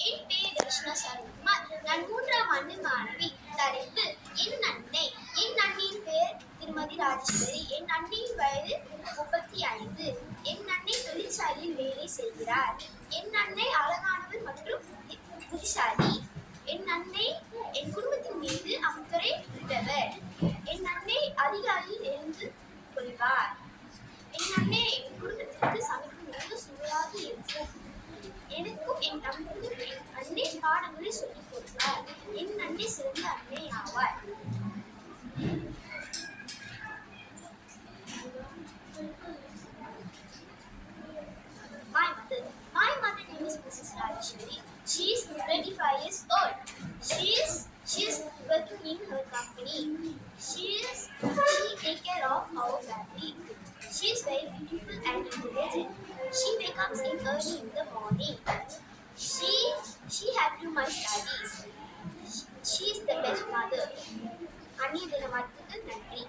என் பெயர் தர்ஷனா சரத்குமார். நான் 3ஆம் ஆண்டு மாணவி. தலைப்பு என் அன்னை. என் அன்னையின் பெயர் திருமதி ராஜேஸ்வரி. என் அன்னையின் வயது 35. என் அன்னை தொழிற்சாலையில் வேலை செய்கிறார். என் அன்னை அழகானவர் மற்றும் புத்திசாலி. என் அன்னை என் குடும்பத்தின் மீது அக்கறை உள்ளவர். என் அன்னை அதிகாலையில் எழுந்து கொள்வார். என் அன்னை என் குடும்பத்திற்கு சமைக்கும் உணவு சுவையாக இருக்கும். எனக்கும் என் தம்பிக்கும் என் அன்னை பாடங்களை சொல்லிக் கொடுப்பார். என் அன்னை சிறந்த அன்னை ஆவார். My mother name is Mrs. Rajeshwari. She is 25 years old. She is working in her company. She take care of our family. She is very beautiful and intelligent. She wakes in early in the morning. She helps to my studies. She is the best mother. அன்னைய தின வாழ்த்துக்கள். நன்றி.